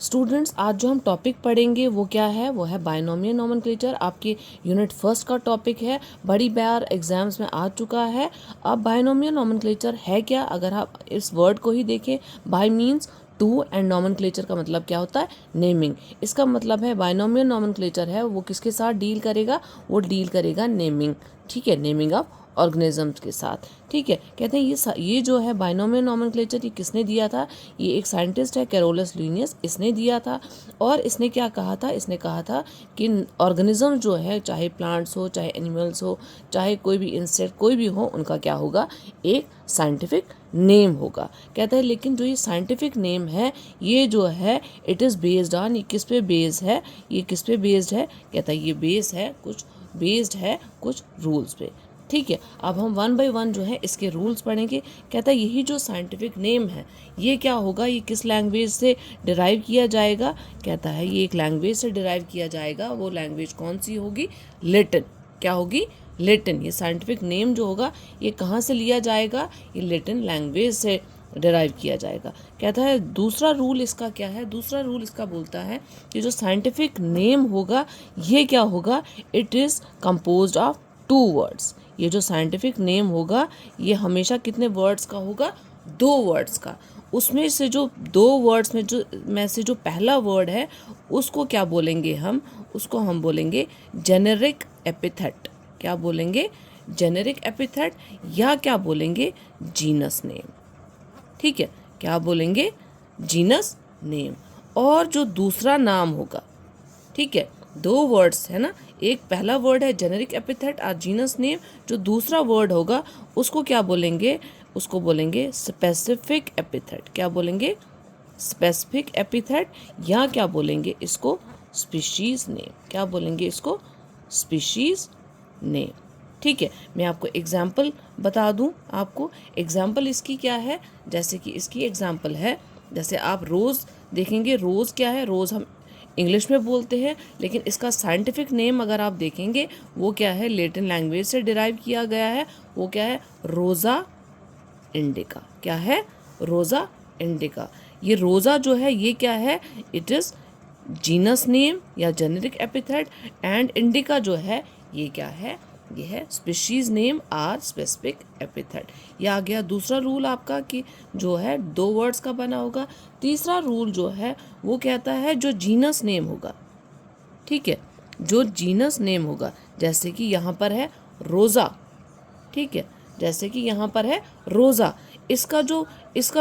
Students, आज जो हम टॉपिक पढ़ेंगे वो क्या है, वो है बायनोमियल नोमेनक्लेचर। आपके यूनिट फर्स्ट का टॉपिक है, बड़ी बार एग्जाम्स में आ चुका है। अब बायनोमियल नोमेनक्लेचर है क्या, अगर आप इस वर्ड को ही देखें, bi means two and nomenclature का मतलब क्या होता है, नेमिंग। इसका मतलब है बायनोमियल नोमेनक्लेचर है वो किसके साथ डील करेगा, वो डील करेगा नेमिंग, ठीक है, नेमिंग ऑफ ऑर्गेनिजम्स के साथ। ठीक है, कहते हैं ये जो है बायनोमियल नोमेनक्लेचर ये किसने दिया था, ये एक साइंटिस्ट है कैरोलस लीनियस, इसने दिया था। और इसने क्या कहा था, इसने कहा था कि ऑर्गेनिज्म जो है, चाहे प्लांट्स हो, चाहे एनिमल्स हो, चाहे कोई भी इंसेक्ट कोई भी हो, उनका क्या होगा, एक साइंटिफिक नेम होगा। कहता है लेकिन जो ये साइंटिफिक नेम है ये जो है इट इज़ बेस्ड ऑन, ये किस पे बेस्ड है, ये किस पे बेस्ड है, कहता है ये बेस्ड है कुछ रूल्स पे। ठीक है, अब हम वन बाय वन जो है इसके रूल्स पढ़ेंगे। कहता है यही जो साइंटिफिक नेम है ये क्या होगा, ये किस लैंग्वेज से डिराइव किया जाएगा, कहता है ये एक लैंग्वेज से डिराइव किया जाएगा। वो लैंग्वेज कौन सी होगी, लैटिन। क्या होगी, लैटिन। ये साइंटिफिक नेम जो होगा ये कहाँ से लिया जाएगा, ये लैटिन लैंग्वेज से डिराइव किया जाएगा। कहता है दूसरा रूल इसका क्या है, दूसरा रूल इसका बोलता है कि जो साइंटिफिक नेम होगा ये क्या होगा, it is composed of two words. ये जो साइंटिफिक नेम होगा ये हमेशा कितने वर्ड्स का होगा, दो वर्ड्स का। उसमें से जो दो वर्ड्स में से जो पहला वर्ड है उसको क्या बोलेंगे हम, उसको हम बोलेंगे जेनेरिक एपिथेट। क्या बोलेंगे, जेनेरिक एपिथेट, या क्या बोलेंगे, जीनस नेम। ठीक है, क्या बोलेंगे, जीनस नेम। और जो दूसरा नाम होगा, ठीक है, दो वर्ड्स है ना, एक पहला वर्ड है जेनेरिक एपिथेट और जीनस नेम, जो दूसरा वर्ड होगा उसको क्या बोलेंगे, उसको बोलेंगे स्पेसिफिक एपिथेट। क्या बोलेंगे, स्पेसिफिक एपिथेट, या क्या बोलेंगे इसको, स्पीशीज नेम। क्या बोलेंगे इसको, स्पीशीज नेम। ठीक है, मैं आपको एग्जाम्पल बता दूं, आपको एग्जाम्पल इसकी क्या है, जैसे कि इसकी एग्जाम्पल है, जैसे आप रोज़ देखेंगे, रोज़ क्या है, रोज़ हम इंग्लिश में बोलते हैं, लेकिन इसका साइंटिफिक नेम अगर आप देखेंगे वो क्या है, लैटिन लैंग्वेज से डिराइव किया गया है, वो क्या है, रोज़ा इंडिका। क्या है, रोज़ा इंडिका। ये रोज़ा जो है ये क्या है, इट इज़ जीनस नेम या जेनेरिक एपिथेट, एंड इंडिका जो है ये क्या है, ये है species name or specific epithet. ये आ गया दूसरा रूल आपका कि जो है दो वर्ड्स का बना होगा। तीसरा रूल जो है वो कहता है जो जीनस नेम होगा, ठीक है, जो जीनस नेम होगा, जैसे कि यहाँ पर है रोज़ा, ठीक है, जैसे कि यहाँ पर है रोज़ा, इसका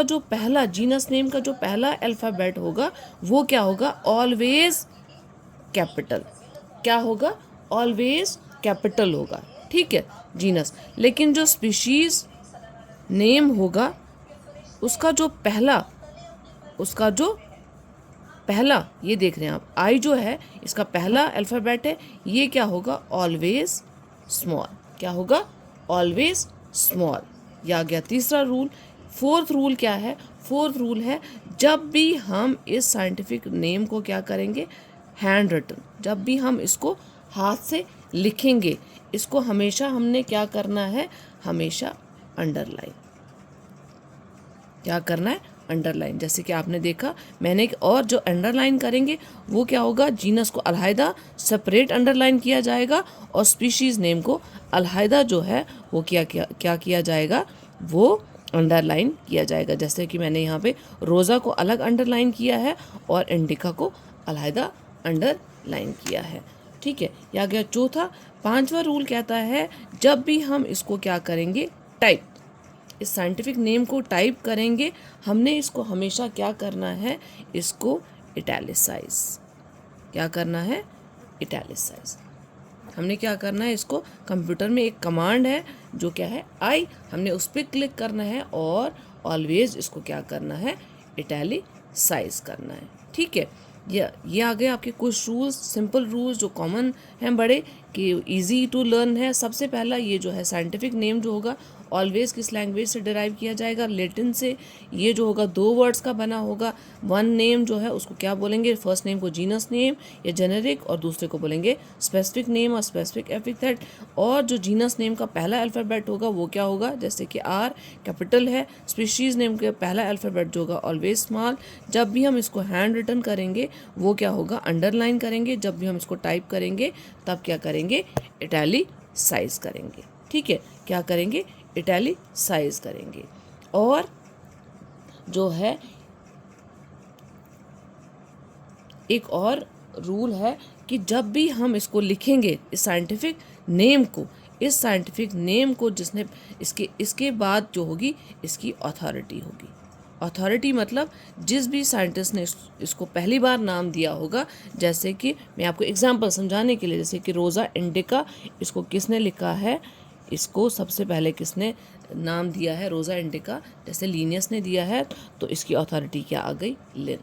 जो पहला जीनस नेम का जो पहला अल्फ़ाबेट होगा वो क्या होगा, ऑलवेज कैपिटल। क्या होगा, ऑलवेज कैपिटल होगा, ठीक है, जीनस। लेकिन जो स्पीशीज नेम होगा उसका जो पहला ये देख रहे हैं आप, आई जो है इसका पहला अल्फ़ाबेट है, ये क्या होगा, ऑलवेज स्मॉल। क्या होगा, ऑलवेज स्मॉल। यह आ गया तीसरा रूल। फोर्थ रूल क्या है, फोर्थ रूल है जब भी हम इस साइंटिफिक नेम को क्या करेंगे, हैंड रिटन, जब भी हम इसको हाथ से लिखेंगे, इसको हमेशा हमने क्या करना है, हमेशा अंडरलाइन। क्या करना है, अंडरलाइन। जैसे कि आपने देखा मैंने, और जो अंडरलाइन करेंगे वो क्या होगा, जीनस को अलहदा सेपरेट अंडरलाइन किया जाएगा और स्पीशीज़ नेम को अलहदा जो है वो क्या किया जाएगा, वो अंडरलाइन किया जाएगा। जैसे कि मैंने यहाँ पे रोज़ा को अलग अंडरलाइन किया है और इंडिका को अलहदा अंडरलाइन किया है। ठीक है, यह गया चौथा। पांचवा रूल कहता है जब भी हम इसको क्या करेंगे, टाइप, इस साइंटिफिक नेम को टाइप करेंगे, हमने इसको हमेशा क्या करना है, इसको इटैलिसाइज। क्या करना है, इटैलिसाइज। हमने क्या करना है, इसको कंप्यूटर में एक कमांड है जो क्या है, आई, हमने उस पर क्लिक करना है और ऑलवेज इसको क्या करना है, इटैलिसाइज करना है। ठीक है, ये आ गए आपके कुछ रूल्स, सिंपल रूल्स जो कॉमन हैं बड़े, कि इजी टू लर्न है। सबसे पहला ये जो है साइंटिफिक नेम जो होगा ऑलवेज किस लैंग्वेज से डिराइव किया जाएगा, लेटिन से। ये जो होगा 2 वर्ड्स का बना होगा। वन नेम जो है उसको क्या बोलेंगे, फर्स्ट नेम को जीनस नेम या जेनेरिक, और दूसरे को बोलेंगे स्पेसिफिक नेम और स्पेसिफिक एपिथेट। और जो जीनस नेम का पहला अल्फ़ाबेट होगा वो क्या होगा, जैसे कि आर कैपिटल है। स्पीशीज़ नेम का पहला अल्फ़ाबेट जो होगा ऑलवेज स्मॉल। जब भी हम इसको हैंड रिटन करेंगे वो क्या होगा, अंडरलाइन करेंगे। जब भी हम इसको टाइप करेंगे तब क्या करेंगे, इटैलिसाइज करेंगे। ठीक है, क्या करेंगे, इटैलिसाइज करेंगे। और जो है एक और रूल है कि जब भी हम इसको लिखेंगे इस साइंटिफिक नेम को जिसने इसके बाद जो होगी इसकी अथॉरिटी होगी। अथॉरिटी मतलब जिस भी साइंटिस्ट ने इसको पहली बार नाम दिया होगा, जैसे कि मैं आपको एग्जांपल समझाने के लिए, जैसे कि रोज़ा इंडिका, इसको किसने लिखा है, इसको सबसे पहले किसने नाम दिया है रोज़ा इंडिका, जैसे लीनियस ने दिया है, तो इसकी अथॉरिटी क्या आ गई, लिन।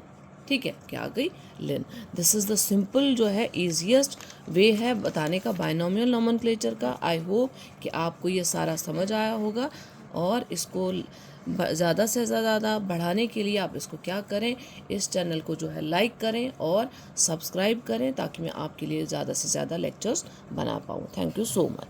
ठीक है, क्या आ गई, लिन। दिस इज़ द सिंपल जो है ईजिएस्ट वे है बताने का बाइनोमियल नोमेनक्लेचर का। आई होप कि आपको ये सारा समझ आया होगा, और इसको ज़्यादा से ज़्यादा बढ़ाने के लिए आप इसको क्या करें, इस चैनल को जो है लाइक करें और सब्सक्राइब करें, ताकि मैं आपके लिए ज़्यादा से ज़्यादा लेक्चर्स बना पाऊँ। Thank you so much.